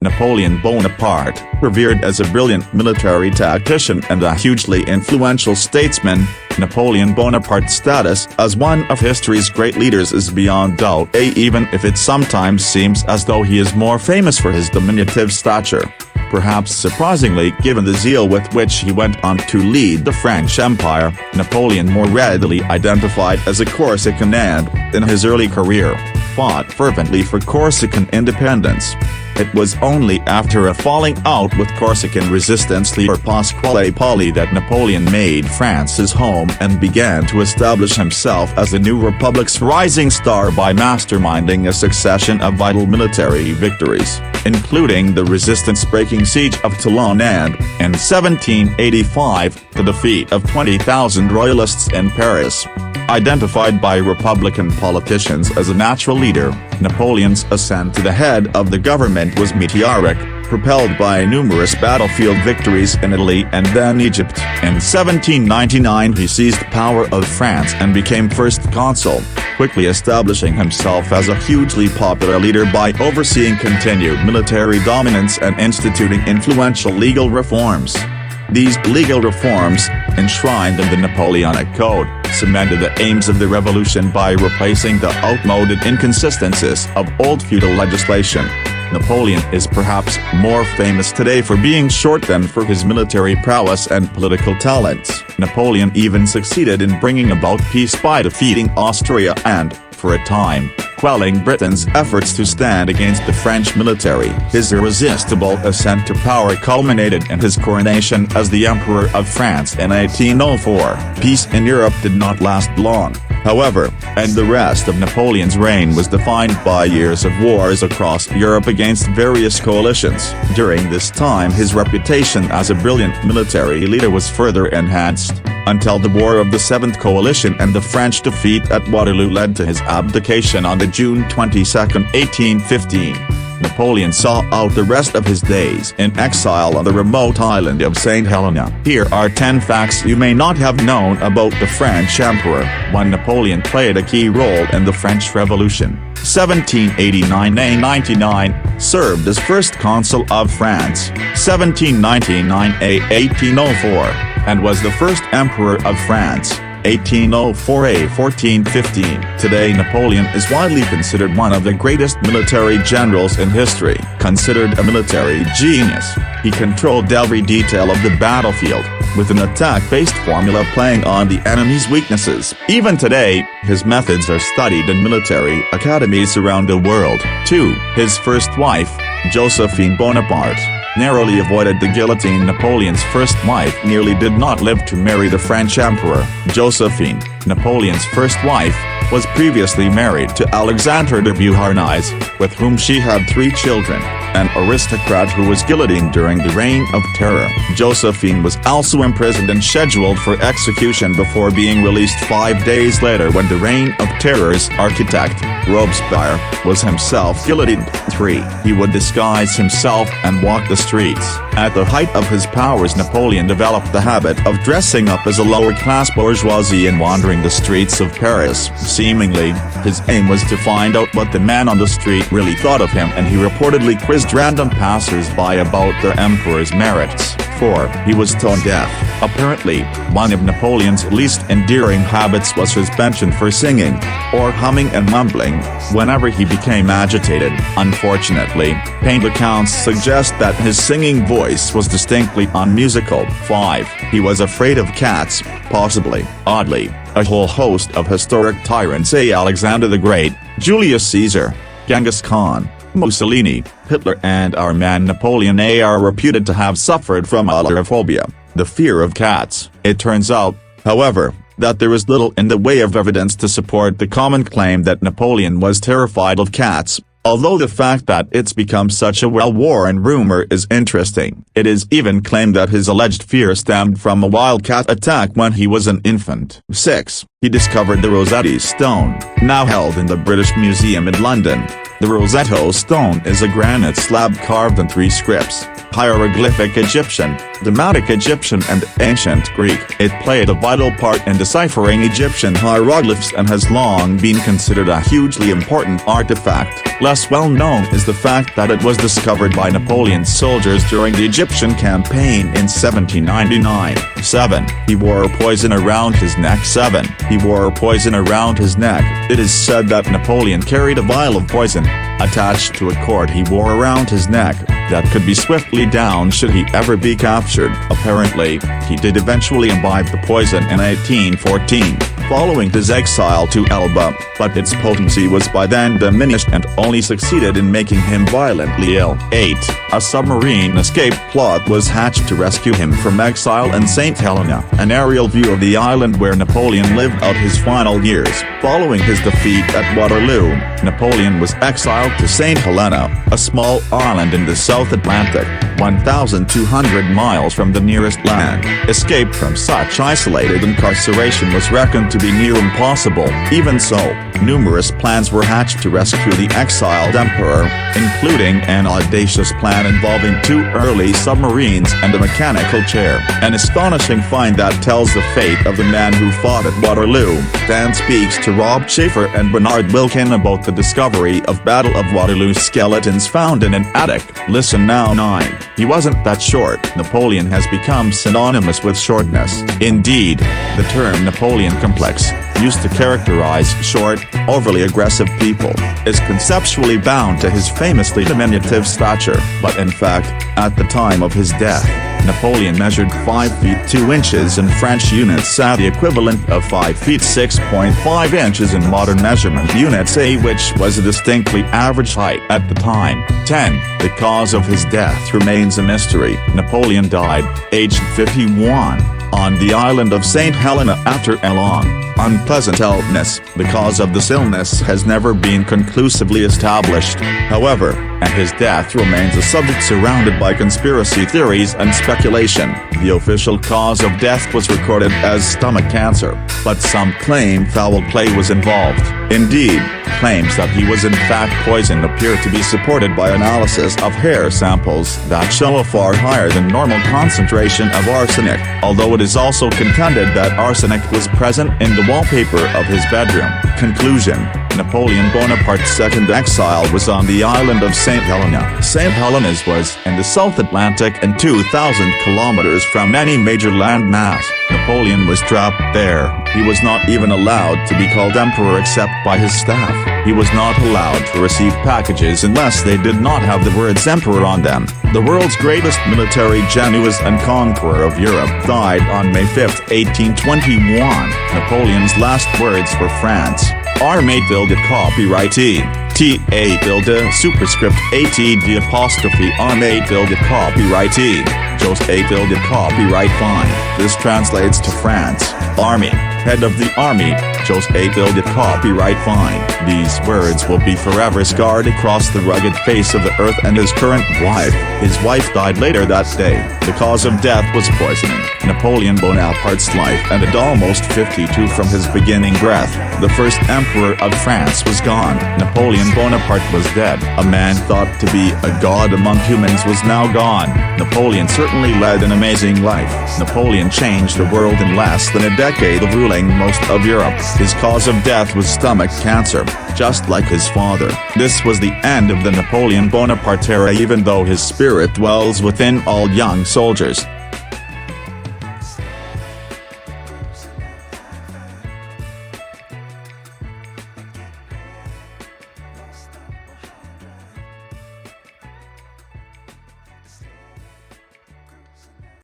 Napoleon Bonaparte, revered as a brilliant military tactician and a hugely influential statesman, Napoleon Bonaparte's status as one of history's great leaders is beyond doubt, even if it sometimes seems as though he is more famous for his diminutive stature. Perhaps surprisingly, given the zeal with which he went on to lead the French Empire, Napoleon more readily identified as a Corsican and, in his early career, fought fervently for Corsican independence. It was only after a falling out with Corsican resistance leader Pasquale Paoli that Napoleon made France his home and began to establish himself as the new republic's rising star by masterminding a succession of vital military victories, including the resistance-breaking siege of Toulon and, in 1785, the defeat of 20,000 royalists in Paris. Identified by Republican politicians as a natural leader, Napoleon's ascent to the head of the government was meteoric, propelled by numerous battlefield victories in Italy and then Egypt. In 1799 he seized power of France and became first consul, quickly establishing himself as a hugely popular leader by overseeing continued military dominance and instituting influential legal reforms. These legal reforms, enshrined in the Napoleonic Code, cemented the aims of the revolution by replacing the outmoded inconsistencies of old feudal legislation. Napoleon is perhaps more famous today for being short than for his military prowess and political talents. Napoleon even succeeded in bringing about peace by defeating Austria and, for a time, quelling Britain's efforts to stand against the French military. His irresistible ascent to power culminated in his coronation as the Emperor of France in 1804. Peace in Europe did not last long, however, and the rest of Napoleon's reign was defined by years of wars across Europe against various coalitions. During this time his reputation as a brilliant military leader was further enhanced, until the War of the Seventh Coalition and the French defeat at Waterloo led to his abdication on June 22, 1815. Napoleon saw out the rest of his days in exile on the remote island of St. Helena. Here are 10 facts you may not have known about the French Emperor. 1. Napoleon played a key role in the French Revolution. 1789–99, served as first consul of France. 1799–1804, and was the first emperor of France. 1804–1415. Today Napoleon is widely considered one of the greatest military generals in history. Considered a military genius, he controlled every detail of the battlefield, with an attack-based formula playing on the enemy's weaknesses. Even today, his methods are studied in military academies around the world. 2. His first wife, Josephine Bonaparte, narrowly avoided the guillotine. Napoleon's first wife nearly did not live to marry the French emperor. Josephine, Napoleon's first wife, was previously married to Alexandre de Beauharnais, with whom she had 3 children, an aristocrat who was guillotined during the Reign of Terror. Josephine was also imprisoned and scheduled for execution before being released 5 days later when the Reign of Terror's architect, Robespierre, was himself guillotined. 3. He would disguise himself and walk the streets. At the height of his powers, Napoleon developed the habit of dressing up as a lower-class bourgeoisie and wandering the streets of Paris. Seemingly, his aim was to find out what the man on the street really thought of him, and he reportedly quizzed random passers-by about their emperor's merits. 4. He was tone-deaf. Apparently, one of Napoleon's least endearing habits was his penchant for singing, or humming and mumbling, whenever he became agitated. Unfortunately, paint accounts suggest that his singing voice was distinctly unmusical. 5. He was afraid of cats, possibly, oddly, a whole host of historic tyrants, say Alexander the Great, Julius Caesar, Genghis Khan, Mussolini, Hitler and our man Napoleon are reputed to have suffered from allophobia, the fear of cats. It turns out, however, that there is little in the way of evidence to support the common claim that Napoleon was terrified of cats, although the fact that it's become such a well-worn rumor is interesting. It is even claimed that his alleged fear stemmed from a wildcat attack when he was an infant. 6. he discovered the Rosetta Stone, now held in the British Museum in London. The Rosetta Stone is a granite slab carved in 3 scripts: hieroglyphic Egyptian, Demotic Egyptian and Ancient Greek. It played a vital part in deciphering Egyptian hieroglyphs and has long been considered a hugely important artifact. Less well known is the fact that it was discovered by Napoleon's soldiers during the Egyptian campaign in 1799. 7. He wore poison around his neck. 7. He wore poison around his neck. It is said that Napoleon carried a vial of poison attached to a cord he wore around his neck that could be swiftly downed should he ever be captured. Apparently, he did eventually imbibe the poison in 1814, following his exile to Elba, but its potency was by then diminished and only succeeded in making him violently ill. 8. A submarine escape plot was hatched to rescue him from exile in St. Helena, an aerial view of the island where Napoleon lived out his final years. Following his defeat at Waterloo, Napoleon was exiled to St. Helena, a small island in the South Atlantic, 1,200 miles from the nearest land. Escape from such isolated incarceration was reckoned to be near impossible. Even so, numerous plans were hatched to rescue the exiled emperor, including an audacious plan involving 2 early submarines and a mechanical chair. An astonishing find that tells the fate of the man who fought at Waterloo. Dan speaks to Rob Schaefer and Bernard Wilkin about the discovery of Battle of Waterloo skeletons found in an attic. Listen now. 9. He wasn't that short. Napoleon has become synonymous with shortness. Indeed, the term Napoleon complex, used to characterize short, overly aggressive people, is conceptually bound to his famously diminutive stature. But in fact, at the time of his death, Napoleon measured 5 feet 2 inches in French units, the equivalent of 5 feet 6.5 inches in modern measurement units, which was a distinctly average height at the time. 10. The cause of his death remains a mystery. Napoleon died, aged 51, on the island of St. Helena after a long, unpleasant illness. The cause of this illness has never been conclusively established, however, and his death remains a subject surrounded by conspiracy theories and speculation. The official cause of death was recorded as stomach cancer, but some claim foul play was involved. Indeed, claims that he was in fact poisoned appear to be supported by analysis of hair samples that show a far higher than normal concentration of arsenic, although it is also contended that arsenic was present in the wallpaper of his bedroom. Conclusion: Napoleon Bonaparte's second exile was on the island of St. Helena. St. Helena's was in the South Atlantic and 2,000 kilometers from any major land mass. Napoleon was trapped there. He was not even allowed to be called emperor except by his staff. He was not allowed to receive packages unless they did not have the words emperor on them. The world's greatest military genius and conqueror of Europe died on May 5, 1821. Napoleon's last words for France: Armée tilde copyright T.A. tilde superscript A.T.D. apostrophe Armée tilde copyright Jos A. tilde copyright fine. This translates to France, Army, head of the army, Jos A. tilde copyright fine. These words will be forever scarred across the rugged face of the earth. And his current wife. His wife died later that day. The cause of death was poisoning. Napoleon Bonaparte's life ended almost 52 from his beginning breath. The first emperor of France was gone. Napoleon Bonaparte was dead. A man thought to be a god among humans was now gone. Napoleon certainly led an amazing life. Napoleon changed the world in less than a decade of ruling most of Europe. His cause of death was stomach cancer, just like his father. This was the end of the Napoleon Bonaparte era, even though his spirit dwells within all young soldiers.